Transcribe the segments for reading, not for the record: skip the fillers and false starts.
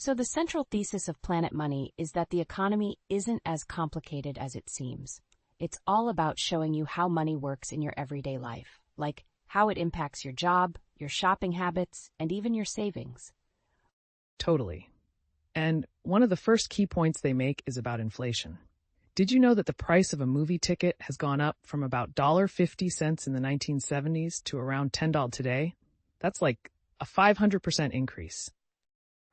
So the central thesis of Planet Money is that the economy isn't as complicated as it seems. It's all about showing you how money works in your everyday life, like how it impacts your job, your shopping habits, and even your savings. Totally. And one of the first key points they make is about inflation. Did you know that the price of a movie ticket has gone up from about $1.50 in the 1970s to around $10 today? That's like a 500% increase.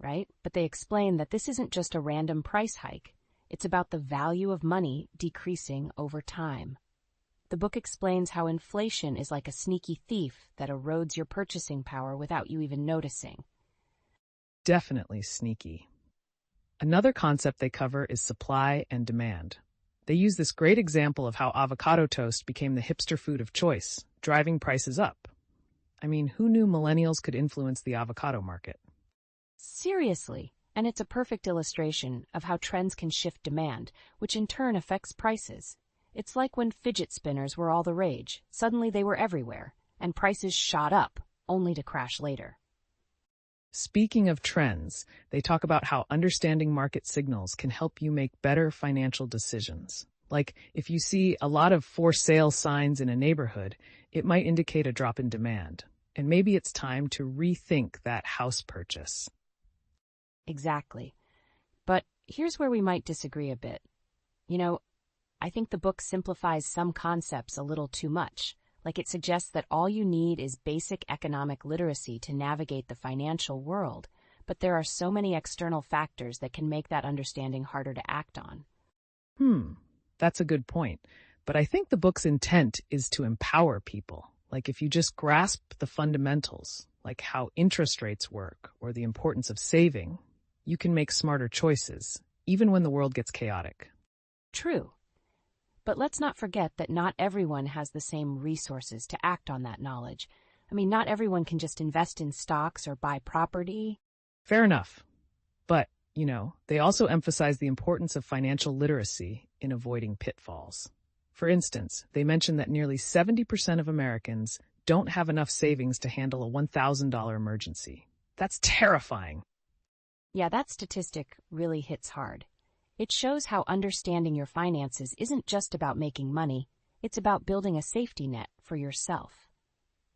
Right? But they explain that this isn't just a random price hike. It's about the value of money decreasing over time. The book explains how inflation is like a sneaky thief that erodes your purchasing power without you even noticing. Definitely sneaky. Another concept they cover is supply and demand. They use this great example of how avocado toast became the hipster food of choice, driving prices up. I mean, who knew millennials could influence the avocado market? Seriously, and it's a perfect illustration of how trends can shift demand, which in turn affects prices. It's like when fidget spinners were all the rage. Suddenly they were everywhere, and prices shot up, only to crash later. Speaking of trends, they talk about how understanding market signals can help you make better financial decisions. Like, if you see a lot of for sale signs in a neighborhood, it might indicate a drop in demand, and maybe it's time to rethink that house purchase. Exactly. But here's where we might disagree a bit. I think the book simplifies some concepts a little too much. Like it suggests that all you need is basic economic literacy to navigate the financial world, but there are so many external factors that can make that understanding harder to act on. That's a good point. But I think the book's intent is to empower people. Like if you just grasp the fundamentals, like how interest rates work or the importance of saving, you can make smarter choices, even when the world gets chaotic. True. But let's not forget that not everyone has the same resources to act on that knowledge. Not everyone can just invest in stocks or buy property. Fair enough. But, they also emphasize the importance of financial literacy in avoiding pitfalls. For instance, they mention that nearly 70% of Americans don't have enough savings to handle a $1,000 emergency. That's terrifying. Yeah, that statistic really hits hard. It shows how understanding your finances isn't just about making money, it's about building a safety net for yourself.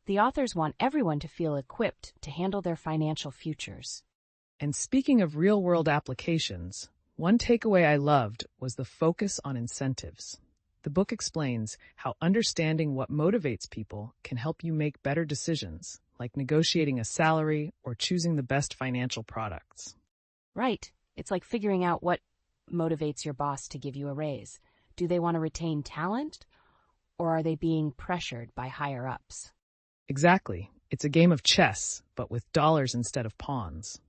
The authors want everyone to feel equipped to handle their financial futures. And speaking of real-world applications, one takeaway I loved was the focus on incentives. The book explains how understanding what motivates people can help you make better decisions, like negotiating a salary or choosing the best financial products. Right. It's like figuring out what motivates your boss to give you a raise. Do they want to retain talent, or are they being pressured by higher-ups? Exactly. It's a game of chess, but with dollars instead of pawns.